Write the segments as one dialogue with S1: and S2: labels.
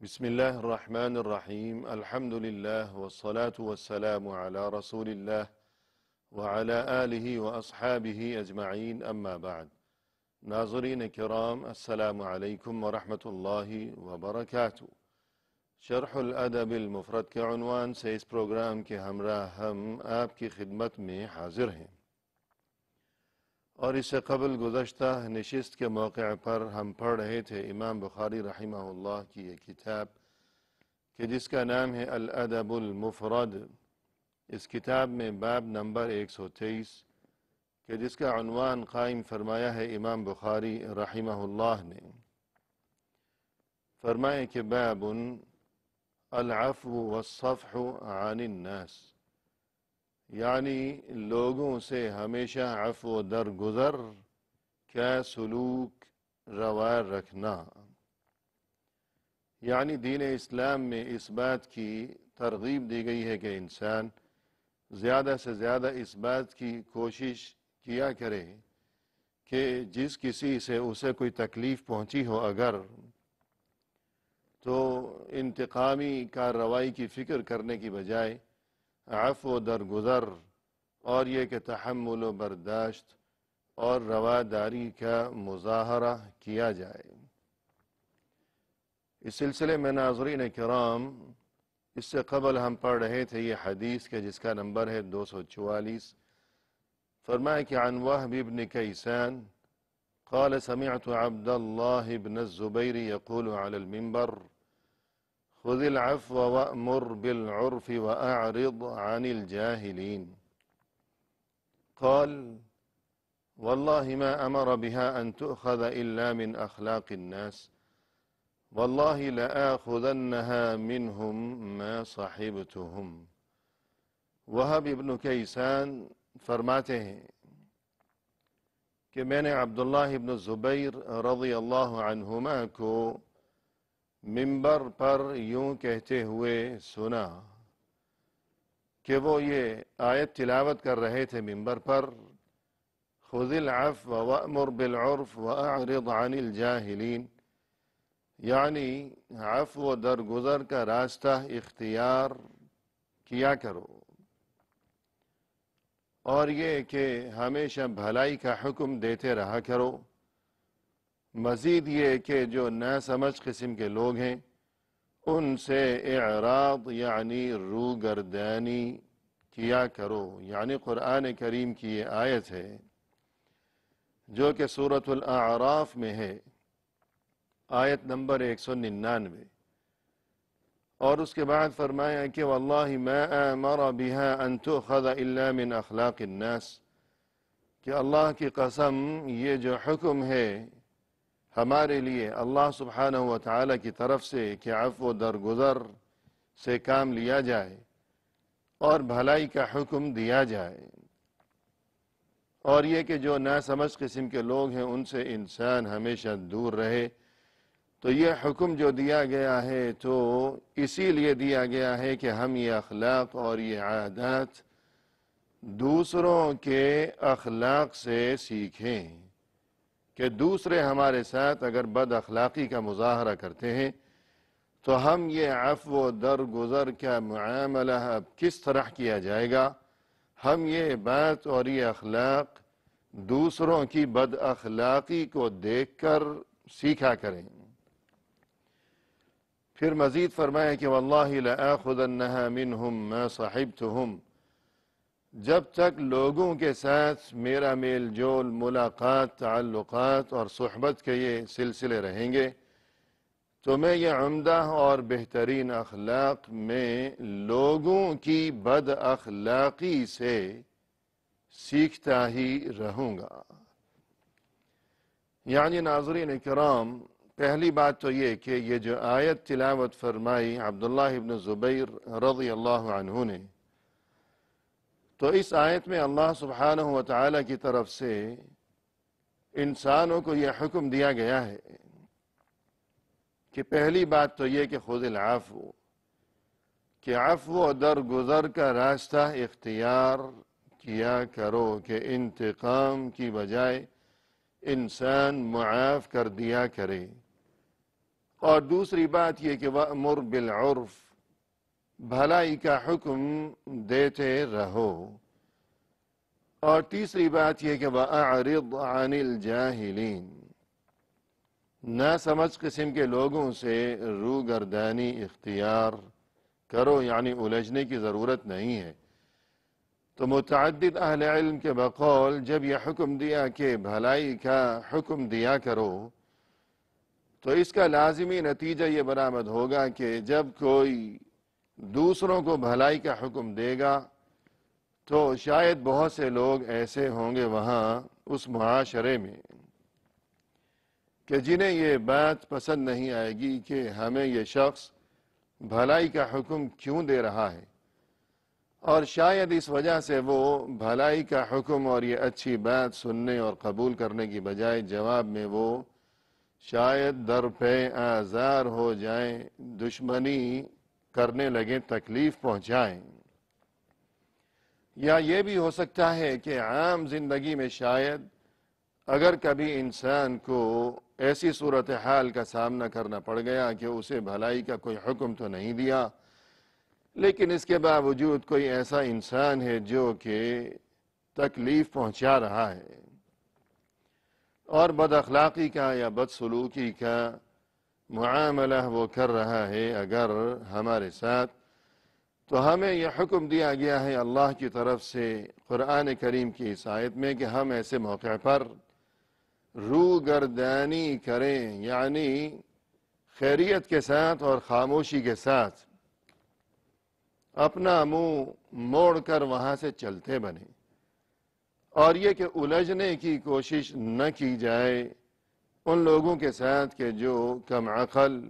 S1: بسم الله الرحمن الرحيم الحمد لله والصلاة والسلام على رسول الله وعلى آله وأصحابه أجمعين أما بعد ناظرین کرام السلام علیکم ورحمۃ اللہ وبرکاتہ۔ شرح الادب المفرد کے عنوان سے اس پروگرام کے ہمراہ ہم آپ کی خدمت میں حاضر ہیں، اور اس سے قبل گزشتہ نشست کے موقع پر ہم پڑھ رہے تھے امام بخاری رحمہ اللہ کی ایک کتاب کہ جس کا نام ہے الادب المفرد۔ اس کتاب میں باب نمبر 123 کہ جس کا عنوان قائم فرمایا ہے امام بخاری رحمہ اللہ نے، فرمائے کہ باب العفو والصفح عن الناس، یعنی لوگوں سے ہمیشہ عفو و درگزر کا سلوک روا رکھنا۔ یعنی دین اسلام میں اس بات کی ترغیب دی گئی ہے کہ انسان زیادہ سے زیادہ اس بات کی کوشش کیا کرے کہ جس کسی سے اسے کوئی تکلیف پہنچی ہو اگر، تو انتقامی کارروائی کی فکر کرنے کی بجائے عفو و درگزر اور یہ کہ تحمل و برداشت اور رواداری کا مظاہرہ کیا جائے۔ اس سلسلے میں ناظرین کرام، اس سے قبل ہم پڑھ رہے تھے یہ حدیث کہ جس کا نمبر ہے 244۔ فرمایا کہ عن وهب بن كيسان قال سمعت عبد الله بن الزبير يقول على المنبر خذ العفو وأمر بالعرف وأعرض عن الجاهلين، قال والله ما أمر بها أن تؤخذ إلا من أخلاق الناس، والله لآخذنها منهم ما صحبتهم۔ وهب ابن کیسان فرماتے ہیں کہ میں نے عبداللہ ابن زبیر رضی اللہ عنہما کو منبر پر یوں کہتے ہوئے سنا کہ وہ یہ آیت تلاوت کر رہے تھے منبر پر، خذ العفو وأمر بالعرف وأعرض عن الجاہلین، یعنی عفو و درگزر کا راستہ اختیار کیا کرو، اور یہ کہ ہمیشہ بھلائی کا حکم دیتے رہا کرو، مزید یہ کہ جو ناسمجھ قسم کے لوگ ہیں ان سے اعراض یعنی روگردانی کیا کرو۔ یعنی قرآن کریم کی یہ آیت ہے جو کہ سورۃ الاعراف میں ہے، آیت نمبر 199، اور اس کے بعد فرمایا کہ واللہ ما آمر بها ان تؤخذ الا من اخلاق الناس، کہ اللہ کی قسم یہ جو حکم ہے ہمارے لیے اللہ سبحانہ و تعالی کی طرف سے کہ عفو و درگزر سے کام لیا جائے اور بھلائی کا حکم دیا جائے، اور یہ کہ جو ناسمجھ قسم کے لوگ ہیں ان سے انسان ہمیشہ دور رہے، تو یہ حکم جو دیا گیا ہے تو اسی لیے دیا گیا ہے کہ ہم یہ اخلاق اور یہ عادات دوسروں کے اخلاق سے سیکھیں، کہ دوسرے ہمارے ساتھ اگر بد اخلاقی کا مظاہرہ کرتے ہیں تو ہم یہ عفو و درگزر کا معاملہ اب کس طرح کیا جائے گا، ہم یہ بات اور یہ اخلاق دوسروں کی بد اخلاقی کو دیکھ کر سیکھا کریں۔ پھر مزید فرمایا کہ واللہ لآخذنها منهم ما صحبتهم، جب تک لوگوں کے ساتھ میرا میل جول، ملاقات، تعلقات اور صحبت کے یہ سلسلے رہیں گے تو میں یہ عمدہ اور بہترین اخلاق میں لوگوں کی بد اخلاقی سے سیکھتا ہی رہوں گا۔ یعنی ناظرین کرام، پہلی بات تو یہ کہ یہ جو آیت تلاوت فرمائی عبداللہ ابن زبیر رضی اللہ عنہ نے، تو اس آیت میں اللہ سبحانہ و تعالی کی طرف سے انسانوں کو یہ حکم دیا گیا ہے کہ پہلی بات تو یہ کہ خذ العفو، کہ عفو و درگزر کا راستہ اختیار کیا کرو، کہ انتقام کی بجائے انسان معاف کر دیا کرے، اور دوسری بات یہ کہ وَأْمُرْ بِالْعُرْفِ، بھلائی کا حکم دیتے رہو، اور تیسری بات یہ کہ وَأَعْرِضْ عَنِ الْجَاهِلِينَ، نہ سمجھ قسم کے لوگوں سے روگردانی اختیار کرو، یعنی الجھنے کی ضرورت نہیں ہے۔ تو متعدد اہل علم کے بقول جب یہ حکم دیا کہ بھلائی کا حکم دیا کرو، تو اس کا لازمی نتیجہ یہ برآمد ہوگا کہ جب کوئی دوسروں کو بھلائی کا حکم دے گا تو شاید بہت سے لوگ ایسے ہوں گے وہاں اس معاشرے میں کہ جنہیں یہ بات پسند نہیں آئے گی کہ ہمیں یہ شخص بھلائی کا حکم کیوں دے رہا ہے، اور شاید اس وجہ سے وہ بھلائی کا حکم اور یہ اچھی بات سننے اور قبول کرنے کی بجائے جواب میں وہ شاید در پہ آزار ہو جائیں، دشمنی کرنے لگیں، تکلیف پہنچائیں۔ یا یہ بھی ہو سکتا ہے کہ عام زندگی میں شاید اگر کبھی انسان کو ایسی صورتحال کا سامنا کرنا پڑ گیا کہ اسے بھلائی کا کوئی حکم تو نہیں دیا، لیکن اس کے باوجود کوئی ایسا انسان ہے جو کہ تکلیف پہنچا رہا ہے اور بد اخلاقی کا یا بد سلوکی کا معاملہ وہ کر رہا ہے اگر ہمارے ساتھ، تو ہمیں یہ حکم دیا گیا ہے اللہ کی طرف سے قرآن کریم کی اس آیت میں کہ ہم ایسے موقع پر روگردانی کریں، یعنی خیریت کے ساتھ اور خاموشی کے ساتھ اپنا منہ موڑ کر وہاں سے چلتے بنیں، اور یہ کہ الجھنے کی کوشش نہ کی جائے ان لوگوں کے ساتھ کہ جو کم عقل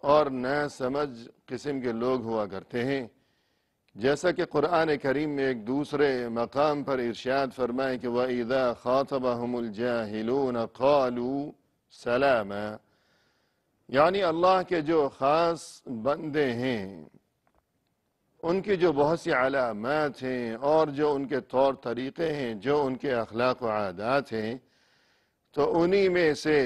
S1: اور ناسمجھ قسم کے لوگ ہوا کرتے ہیں، جیسا کہ قرآن کریم میں ایک دوسرے مقام پر ارشاد فرمائے کہ وَإِذَا خَاطَبَهُمُ الْجَاهِلُونَ قَالُوا سَلَامًا، یعنی اللہ کے جو خاص بندے ہیں ان کی جو بہت سی علامات ہیں اور جو ان کے طور طریقے ہیں، جو ان کے اخلاق و عادات ہیں، تو انہی میں سے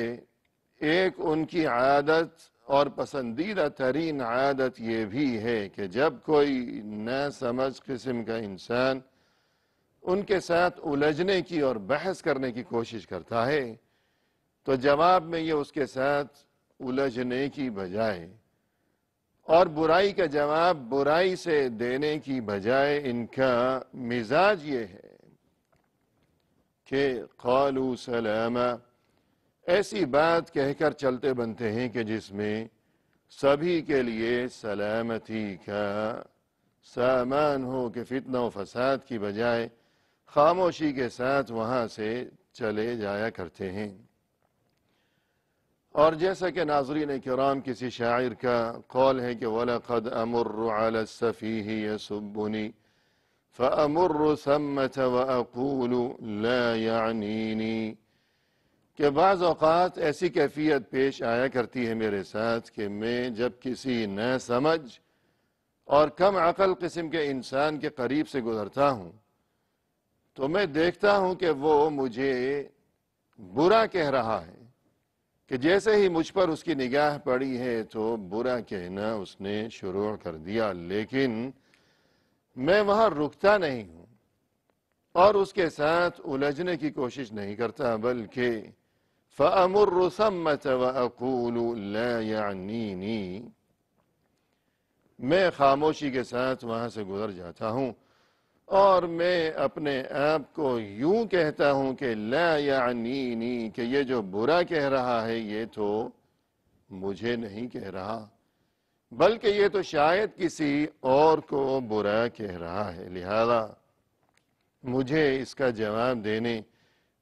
S1: ایک ان کی عادت اور پسندیدہ ترین عادت یہ بھی ہے کہ جب کوئی ناسمجھ قسم کا انسان ان کے ساتھ الجھنے کی اور بحث کرنے کی کوشش کرتا ہے تو جواب میں یہ اس کے ساتھ الجھنے کی بجائے اور برائی کا جواب برائی سے دینے کی بجائے ان کا مزاج یہ ہے کہ قالوا سلاما، ایسی بات کہہ کر چلتے بنتے ہیں کہ جس میں سبھی کے لیے سلامتی کا سامان ہو، کہ فتنہ و فساد کی بجائے خاموشی کے ساتھ وہاں سے چلے جایا کرتے ہیں۔ اور جیسا کہ ناظرین کرام کسی شاعر کا قول ہے کہ وَلَقَدْ أَمُرُّ عَلَى السَّفِيهِ يَسُبُّنِي فَأَمُرُّ ثَمَّةَ وَأَقُولُ لَا يَعْنِينِي، کہ بعض اوقات ایسی کیفیت پیش آیا کرتی ہے میرے ساتھ کہ میں جب کسی ناسمجھ اور کم عقل قسم کے انسان کے قریب سے گزرتا ہوں تو میں دیکھتا ہوں کہ وہ مجھے برا کہہ رہا ہے، کہ جیسے ہی مجھ پر اس کی نگاہ پڑی ہے تو برا کہنا اس نے شروع کر دیا، لیکن میں وہاں رکتا نہیں ہوں اور اس کے ساتھ الجھنے کی کوشش نہیں کرتا، بلکہ فَأَمُرُّ ثَمَّةَ وَأَقُولُ لَا يَعْنِينِي، میں خاموشی کے ساتھ وہاں سے گزر جاتا ہوں اور میں اپنے آپ کو یوں کہتا ہوں کہ لا یعنینی، کہ یہ جو برا کہہ رہا ہے یہ تو مجھے نہیں کہہ رہا بلکہ یہ تو شاید کسی اور کو برا کہہ رہا ہے، لہذا مجھے اس کا جواب دینے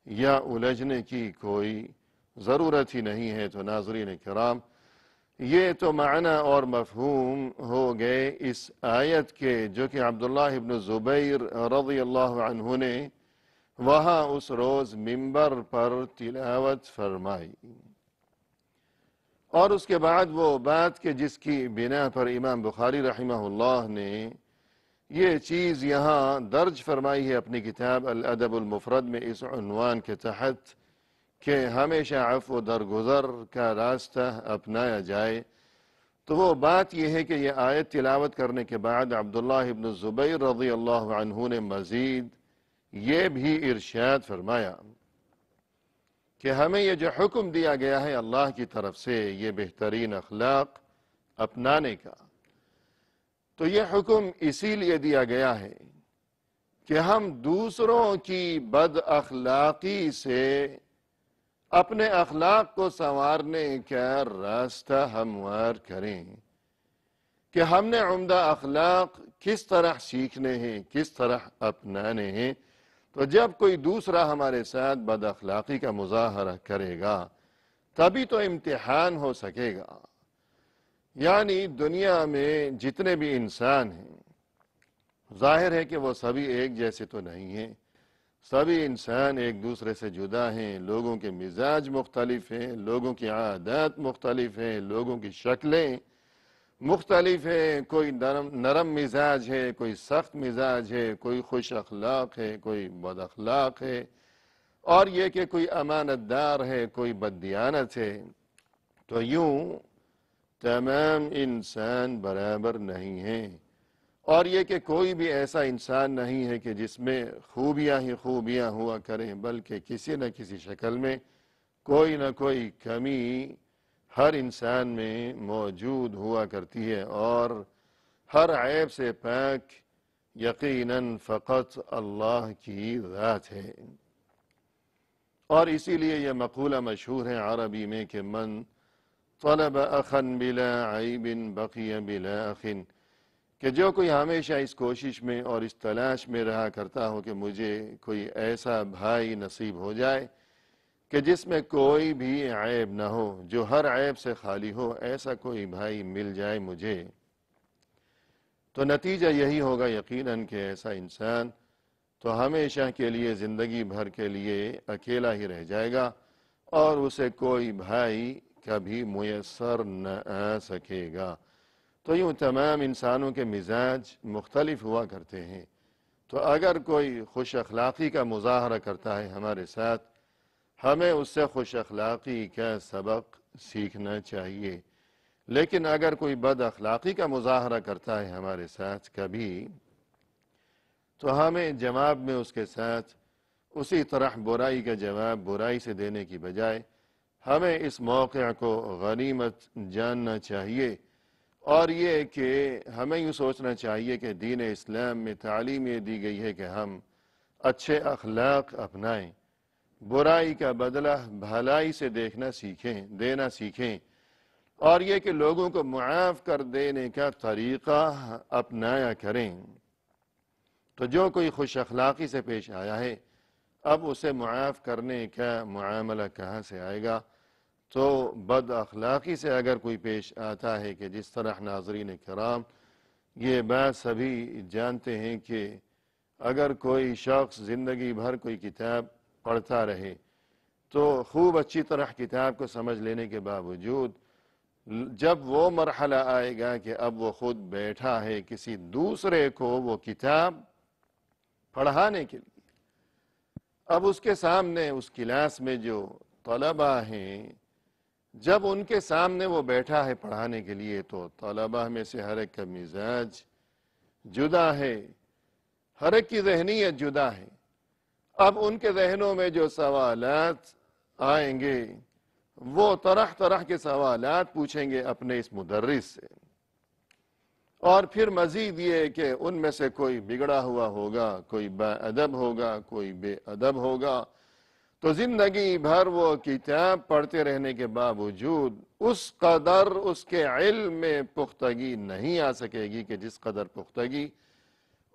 S1: یا الجھنے کی کوئی ضرورت ہی نہیں ہے۔ تو ناظرین کرام، یہ تو معنی اور مفہوم ہو گئے اس آیت کے جو کہ عبداللہ ابن زبیر رضی اللہ عنہ نے وہاں اس روز منبر پر تلاوت فرمائی، اور اس کے بعد وہ بات کہ جس کی بنا پر امام بخاری رحمہ اللہ نے یہ چیز یہاں درج فرمائی ہے اپنی کتاب الادب المفرد میں اس عنوان کے تحت کہ ہمیشہ عفو درگزر کا راستہ اپنایا جائے، تو وہ بات یہ ہے کہ یہ آیت تلاوت کرنے کے بعد عبداللہ ابن الزبیر رضی اللہ عنہ نے مزید یہ بھی ارشاد فرمایا کہ ہمیں یہ جو حکم دیا گیا ہے اللہ کی طرف سے یہ بہترین اخلاق اپنانے کا، تو یہ حکم اسی لیے دیا گیا ہے کہ ہم دوسروں کی بد اخلاقی سے اپنے اخلاق کو سنوارنے کا راستہ ہموار کریں، کہ ہم نے عمدہ اخلاق کس طرح سیکھنے ہیں، کس طرح اپنانے ہیں۔ تو جب کوئی دوسرا ہمارے ساتھ بد اخلاقی کا مظاہرہ کرے گا تبھی تو امتحان ہو سکے گا۔ یعنی دنیا میں جتنے بھی انسان ہیں، ظاہر ہے کہ وہ سبھی ایک جیسے تو نہیں ہیں، سبھی انسان ایک دوسرے سے جدا ہیں، لوگوں کے مزاج مختلف ہیں، لوگوں کی عادات مختلف ہیں، لوگوں کی شکلیں مختلف ہیں، کوئی نرم مزاج ہے، کوئی سخت مزاج ہے، کوئی خوش اخلاق ہے، کوئی بد اخلاق ہے، اور یہ کہ کوئی امانت دار ہے، کوئی بددیانت ہے۔ تو یوں تمام انسان برابر نہیں ہیں، اور یہ کہ کوئی بھی ایسا انسان نہیں ہے کہ جس میں خوبیاں ہی خوبیاں ہوا کریں، بلکہ کسی نہ کسی شکل میں کوئی نہ کوئی کمی ہر انسان میں موجود ہوا کرتی ہے، اور ہر عیب سے پاک یقیناً فقط اللہ کی ذات ہے۔ اور اسی لیے یہ مقولہ مشہور ہے عربی میں کہ من طلب اخا بلا عیب بقی بلا اخ، کہ جو کوئی ہمیشہ اس کوشش میں اور اس تلاش میں رہا کرتا ہو کہ مجھے کوئی ایسا بھائی نصیب ہو جائے کہ جس میں کوئی بھی عیب نہ ہو، جو ہر عیب سے خالی ہو، ایسا کوئی بھائی مل جائے مجھے، تو نتیجہ یہی ہوگا یقیناً کہ ایسا انسان تو ہمیشہ کے لیے زندگی بھر کے لیے اکیلا ہی رہ جائے گا، اور اسے کوئی بھائی کبھی میسر نہ آ سکے گا۔ تو یوں تمام انسانوں کے مزاج مختلف ہوا کرتے ہیں، تو اگر کوئی خوش اخلاقی کا مظاہرہ کرتا ہے ہمارے ساتھ، ہمیں اس سے خوش اخلاقی کا سبق سیکھنا چاہیے، لیکن اگر کوئی بد اخلاقی کا مظاہرہ کرتا ہے ہمارے ساتھ کبھی، تو ہمیں جواب میں اس کے ساتھ اسی طرح برائی کا جواب برائی سے دینے کی بجائے ہمیں اس موقع کو غنیمت جاننا چاہیے، اور یہ کہ ہمیں یہ سوچنا چاہیے کہ دین اسلام میں تعلیم یہ دی گئی ہے کہ ہم اچھے اخلاق اپنائیں، برائی کا بدلہ بھلائی سے دینا سیکھیں، اور یہ کہ لوگوں کو معاف کر دینے کا طریقہ اپنایا کریں۔ تو جو کوئی خوش اخلاقی سے پیش آیا ہے، اب اسے معاف کرنے کا معاملہ کہاں سے آئے گا؟ تو بد اخلاقی سے اگر کوئی پیش آتا ہے کہ جس طرح ناظرین کرام یہ بات سبھی جانتے ہیں کہ اگر کوئی شخص زندگی بھر کوئی کتاب پڑھتا رہے تو خوب اچھی طرح کتاب کو سمجھ لینے کے باوجود جب وہ مرحلہ آئے گا کہ اب وہ خود بیٹھا ہے کسی دوسرے کو وہ کتاب پڑھانے کے لیے، اب اس کے سامنے اس کلاس میں جو طلبہ ہیں، جب ان کے سامنے وہ بیٹھا ہے پڑھانے کے لیے، تو طلبہ میں سے ہر ایک کا مزاج جدا ہے، ہر ایک کی ذہنیت جدا ہے۔ اب ان کے ذہنوں میں جو سوالات آئیں گے وہ طرح طرح کے سوالات پوچھیں گے اپنے اس مدرس سے، اور پھر مزید یہ کہ ان میں سے کوئی بگڑا ہوا ہوگا، کوئی با ادب ہوگا، کوئی بے ادب ہوگا، تو زندگی بھر وہ کتاب پڑھتے رہنے کے باوجود اس قدر اس کے علم میں پختگی نہیں آ سکے گی کہ جس قدر پختگی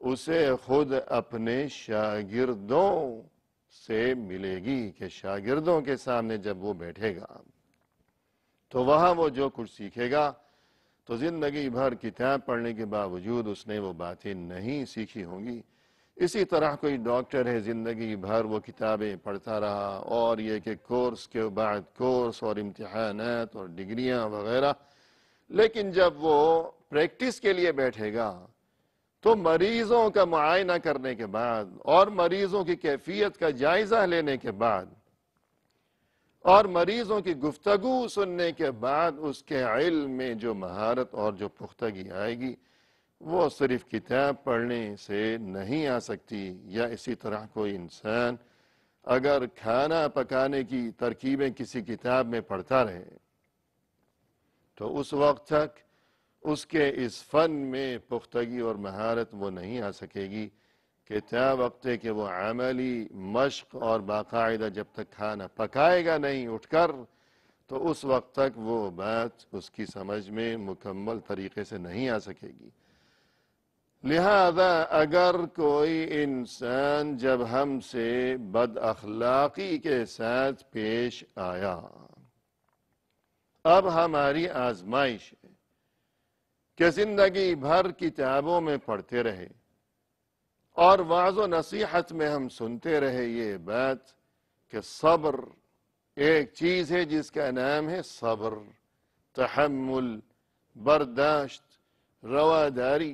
S1: اسے خود اپنے شاگردوں سے ملے گی، کہ شاگردوں کے سامنے جب وہ بیٹھے گا تو وہاں وہ جو کچھ سیکھے گا تو زندگی بھر کتاب پڑھنے کے باوجود اس نے وہ باتیں نہیں سیکھی ہوں گی۔ اسی طرح کوئی ڈاکٹر ہے، زندگی بھر وہ کتابیں پڑھتا رہا، اور یہ کہ کورس کے بعد کورس اور امتحانات اور ڈگریاں وغیرہ، لیکن جب وہ پریکٹس کے لیے بیٹھے گا تو مریضوں کا معائنہ کرنے کے بعد اور مریضوں کی کیفیت کا جائزہ لینے کے بعد اور مریضوں کی گفتگو سننے کے بعد اس کے علم میں جو مہارت اور جو پختگی آئے گی وہ صرف کتاب پڑھنے سے نہیں آ سکتی۔ یا اسی طرح کوئی انسان اگر کھانا پکانے کی ترکیبیں کسی کتاب میں پڑھتا رہے تو اس وقت تک اس کے اس فن میں پختگی اور مہارت وہ نہیں آ سکے گی کہ کیا وقت ہے کہ وہ عملی مشق اور باقاعدہ جب تک کھانا پکائے گا نہیں اٹھ کر تو اس وقت تک وہ بات اس کی سمجھ میں مکمل طریقے سے نہیں آ سکے گی۔ لہذا اگر کوئی انسان جب ہم سے بد اخلاقی کے ساتھ پیش آیا، اب ہماری آزمائش ہے کہ زندگی بھر کتابوں میں پڑھتے رہے اور وعظ و نصیحت میں ہم سنتے رہے یہ بات کہ صبر ایک چیز ہے جس کا نام ہے صبر، تحمل، برداشت، رواداری،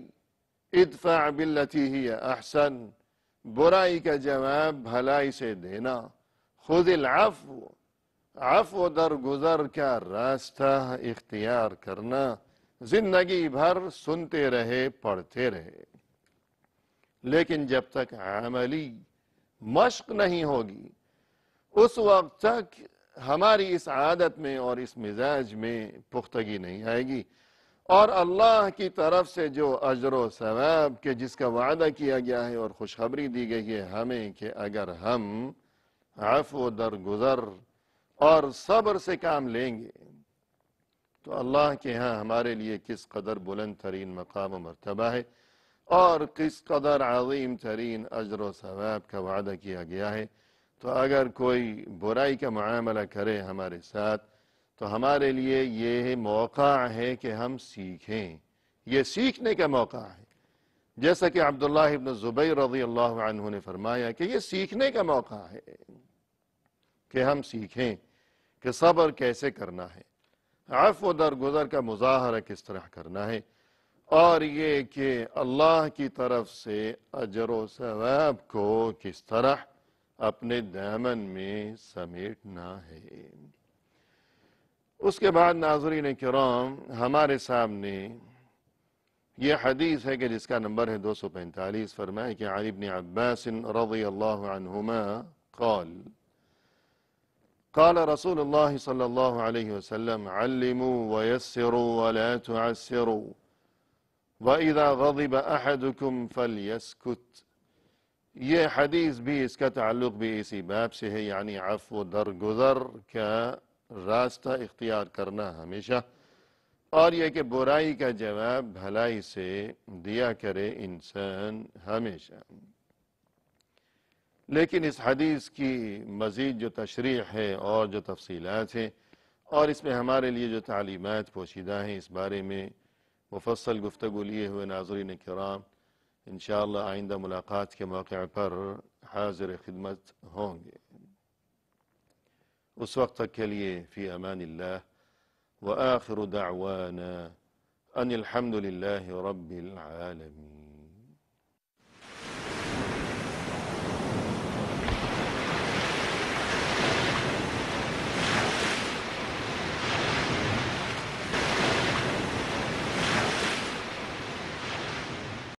S1: ادفع باللتی ہی احسن، برائی کا جواب بھلائی سے دینا، خذ العفو، عفو درگزر کا راستہ اختیار کرنا، زندگی بھر سنتے رہے پڑھتے رہے، لیکن جب تک عملی مشق نہیں ہوگی اس وقت تک ہماری اس عادت میں اور اس مزاج میں پختگی نہیں آئے گی، اور اللہ کی طرف سے جو اجر و ثواب کے جس کا وعدہ کیا گیا ہے اور خوشخبری دی گئی ہے ہمیں کہ اگر ہم عفو درگزر اور صبر سے کام لیں گے تو اللہ کے ہاں ہمارے لیے کس قدر بلند ترین مقام و مرتبہ ہے اور کس قدر عظیم ترین اجر و ثواب کا وعدہ کیا گیا ہے۔ تو اگر کوئی برائی کا معاملہ کرے ہمارے ساتھ تو ہمارے لیے یہ موقع ہے کہ ہم سیکھیں، یہ سیکھنے کا موقع ہے، جیسا کہ عبداللہ ابن زبیر رضی اللہ عنہ نے فرمایا کہ یہ سیکھنے کا موقع ہے کہ ہم سیکھیں کہ صبر کیسے کرنا ہے، عفو درگزر کا مظاہرہ کس طرح کرنا ہے، اور یہ کہ اللہ کی طرف سے اجر و ثواب کو کس طرح اپنے دامن میں سمیٹنا ہے۔ اس کے بعد ناظرین کرام ہمارے سامنے یہ حدیث ہے کہ جس کا نمبر ہے 245، فرمائے کہ عن ابن عباس رضی اللہ عنہما قال قال رسول اللہ صلی اللہ علیہ وسلم علموا ويسروا ولا تعسروا وَإِذَا غَضِبَ أَحَدُكُمْ فَلْيَسْكُتْ۔ یہ حدیث بھی اس کا تعلق بھی اسی باب سے ہے، یعنی عفو درگزر کا راستہ اختیار کرنا ہمیشہ، اور یہ کہ برائی کا جواب بھلائی سے دیا کرے انسان ہمیشہ۔ لیکن اس حدیث کی مزید جو تشریح ہے اور جو تفصیلات ہیں اور اس میں ہمارے لیے جو تعلیمات پوشیدہ ہیں اس بارے میں مفصل گفتگو لیے ہوئے ناظرین کرام انشاءاللہ آئندہ ملاقات کے موقع پر حاضر خدمت ہوں گے۔ اس وقت تک کے لیے فی امان اللہ، وآخر دعوانا ان الحمد للہ رب العالمین۔